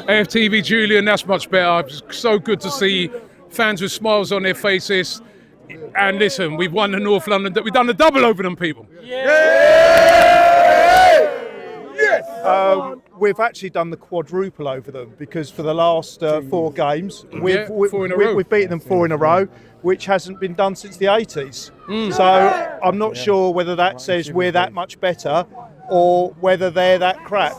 AFTV Julian, that's much better. It's so good to see fans with smiles on their faces. And listen, we've won the North London. We've done the double over them people. We've actually done the quadruple over them because for the last 4 games, we've beaten them 4 in a row, which hasn't been done since the 80s. So I'm not sure whether that says we're that much better or whether they're that crap.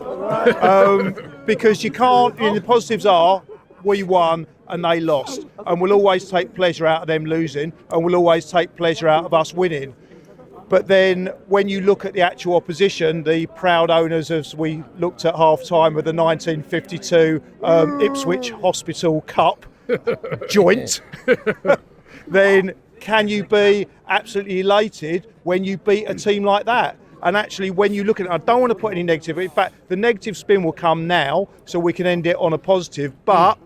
Because you can't, the positives are we won and they lost. And we'll always take pleasure out of them losing and we'll always take pleasure out of us winning. But then when you look at the actual opposition, the proud owners, as we looked at half-time of the 1952 Ipswich Hospital Cup joint, then can you be absolutely elated when you beat a team like that? And actually, when you look at it, I don't want to put any negative. In fact, the negative spin will come now, so we can end it on a positive. But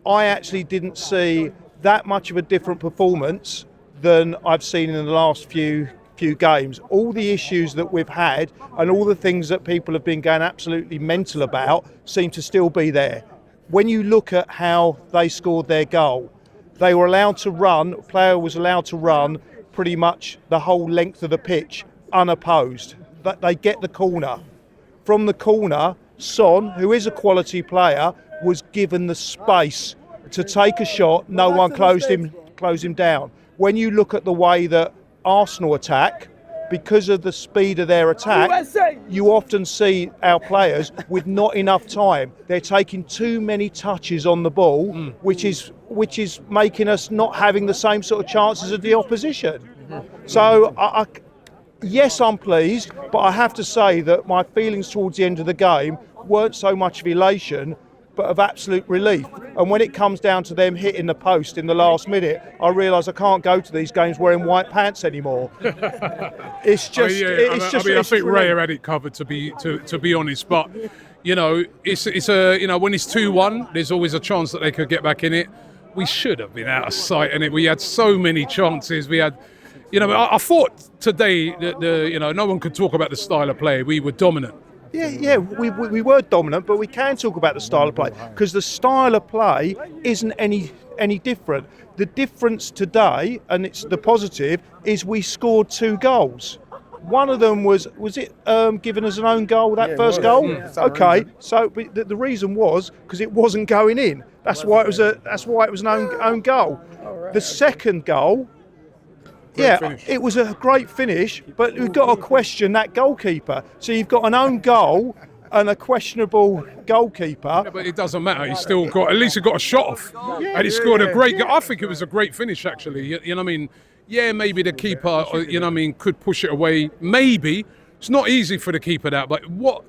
I actually didn't see that much of a different performance than I've seen in the last few games. All the issues that we've had and all the things that people have been going absolutely mental about seem to still be there. When you look at how they scored their goal, they were allowed to run, a player was allowed to run pretty much the whole length of the pitch unopposed. That they get the corner. From the corner, Son, who is a quality player, was given the space to take a shot. No one closed him down. When you look at the way that Arsenal attack, because of the speed of their attack, you often see our players with not enough time. They're taking too many touches on the ball, which is making us not having the same sort of chances as the opposition. So yes, I'm pleased, but I have to say that my feelings towards the end of the game weren't so much of elation, but of absolute relief. And when it comes down to them hitting the post in the last minute, I realise I can't go to these games wearing white pants anymore. It's just, I think Ray had it covered to be honest. But it's when it's 2-1, there's always a chance that they could get back in it. We should have been out of sight, and we had so many chances. We had, I thought today that no one could talk about the style of play. We were dominant. Yeah, we were dominant, but we can talk about the style of play because the style of play isn't any different. The difference today, and it's the positive, is we scored 2 goals. One of them was it given as an own goal, that first goal? Okay, so the reason was because it wasn't going in. That's why it was an own goal. The second goal, it was a great finish, but we've got to question that goalkeeper. So you've got an own goal and a questionable goalkeeper. Yeah, but it doesn't matter. He's still got, at least he got a shot off. And he scored a great goal. I think it was a great finish, actually. You know what I mean? Yeah, maybe the keeper, could push it away. Maybe. It's not easy for the keeper that, but what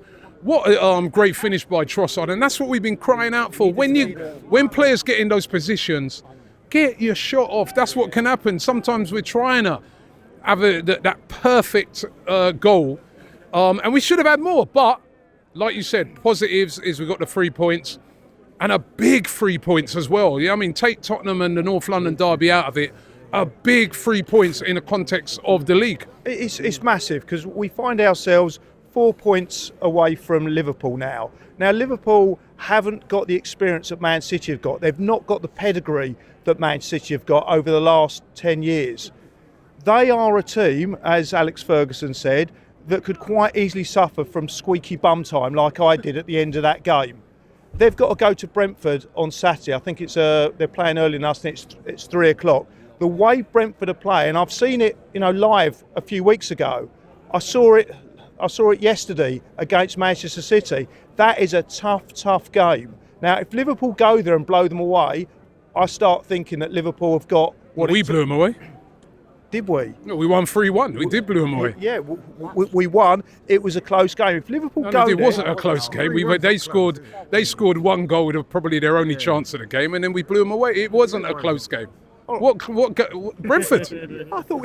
a great finish by Trossard. And that's what we've been crying out for. When players get in those positions, get your shot off. That's what can happen. Sometimes we're trying to have that perfect goal, and we should have had more. But like you said, positives is we got the 3 points, and a big 3 points as well. Yeah, I mean, take Tottenham and the North London derby out of it. A big 3 points in the context of the league. It's massive because we find ourselves 4 points away from Liverpool now. Now, Liverpool haven't got the experience that Man City have got. They've not got the pedigree that Man City have got over the last 10 years. They are a team, as Alex Ferguson said, that could quite easily suffer from squeaky bum time like I did at the end of that game. They've got to go to Brentford on Saturday. I think they're playing early enough and it's 3 o'clock. The way Brentford are playing, I've seen it live a few weeks ago. I saw it yesterday against Manchester City. That is a tough game. Now, if Liverpool go there and blow them away, I start thinking that Liverpool have got what we blew them away. Did we? No, we won 3-1. We did blow them away. Yeah, we won. It was a close game. If Liverpool it wasn't a close game. They scored 1 goal with probably their only chance of the game, and then we blew them away. It wasn't a close game. What Brentford? I thought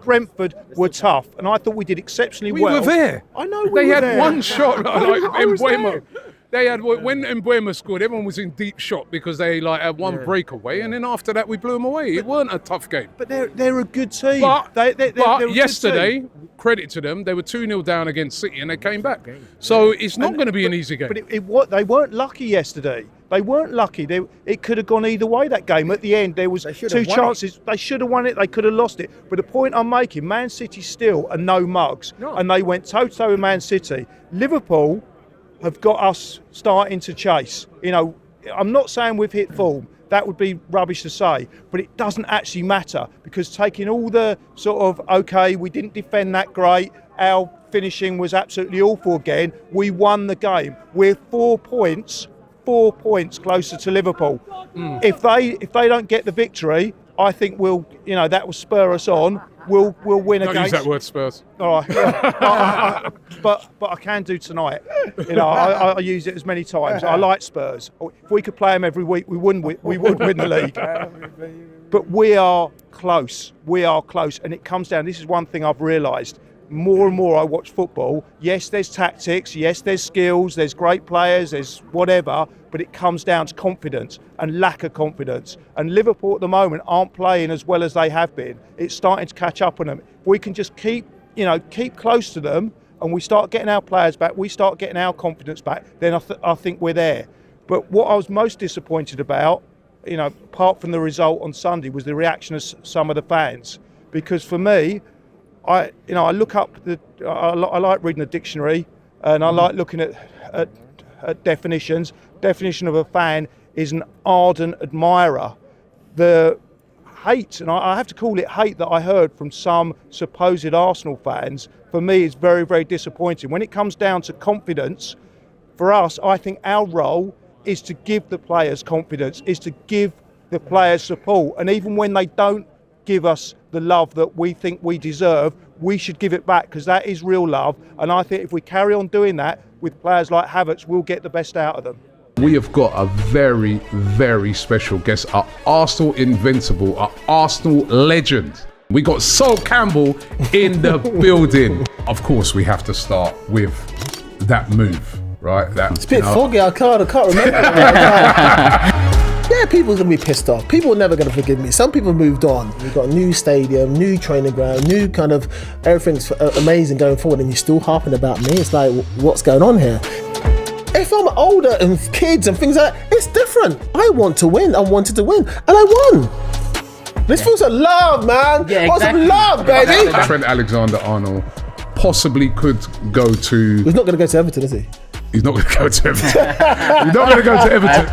Brentford were tough, and I thought we did exceptionally well. We were there. I know we were there. They had one shot, like Mbeumo. They had when Mbeumo scored, everyone was in deep shock because they had one breakaway, and then after that we blew them away. It weren't a tough game. But they're a good team. But yesterday credit to them. They were 2-0 down against City and they came back. So it's not going to be an easy game. But they weren't lucky yesterday. They weren't lucky. It could have gone either way, that game. At the end, there was 2 chances. They should have won it. They could have lost it. But the point I'm making, Man City still are no mugs. No. And they went toe-to-toe with Man City. Liverpool have got us starting to chase. You know, I'm not saying we've hit form. That would be rubbish to say. But it doesn't actually matter, because taking all the sort of, OK, we didn't defend that great, our finishing was absolutely awful again, we won the game. We're 4 points closer to Liverpool. If they don't get the victory, I think that will spur us on. We'll win against. Don't use that word, Spurs. All right, yeah. but I can do tonight. I use it as many times. I like Spurs. If we could play them every week, we would win the league. But we are close. We are close, and it comes down. This is one thing I've realised. More and more I watch football. Yes, there's tactics. Yes, there's skills. There's great players. There's whatever. But it comes down to confidence and lack of confidence. And Liverpool at the moment aren't playing as well as they have been. It's starting to catch up on them. If we can just keep close to them, and we start getting our players back, we start getting our confidence back, then I think we're there. But what I was most disappointed about, apart from the result on Sunday, was the reaction of some of the fans. Because for me, I look up I like reading the dictionary, and I like looking at definitions. Definition of a fan is an ardent admirer. The hate, and I have to call it hate, that I heard from some supposed Arsenal fans, for me is very, very disappointing. When it comes down to confidence, for us, I think our role is to give the players confidence, is to give the players support. And even when they don't give us the love that we think we deserve, we should give it back, because that is real love. And I think if we carry on doing that with players like Havertz, we'll get the best out of them. We have got a very, very special guest, our Arsenal invincible, our Arsenal legend. We got Sol Campbell in the building. Of course, we have to start with that move, right? It's a bit foggy. I can't remember. Yeah, people are going to be pissed off. People are never going to forgive me. Some people moved on. We've got a new stadium, new training ground, new kind of everything's amazing going forward, and you're still harping about me. It's like, what's going on here? If I'm older and kids and things like that, it's different. I want to win. I wanted to win, and I won. This feels like love, man. Yeah, exactly. Want some love, baby. Trent Alexander-Arnold possibly could go to... He's not going to go to Everton, is he? He's not going to go to Everton. He's not going to go to Everton.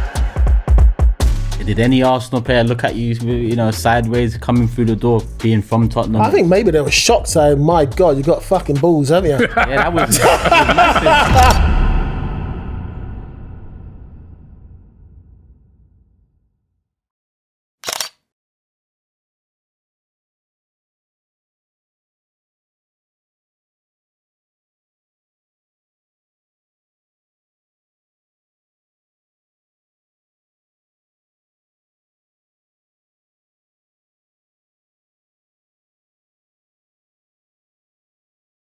Did any Arsenal player look at you, sideways coming through the door, being from Tottenham? I think maybe they were shocked, saying, "My God, you got fucking balls, haven't you?" Yeah, that was massive.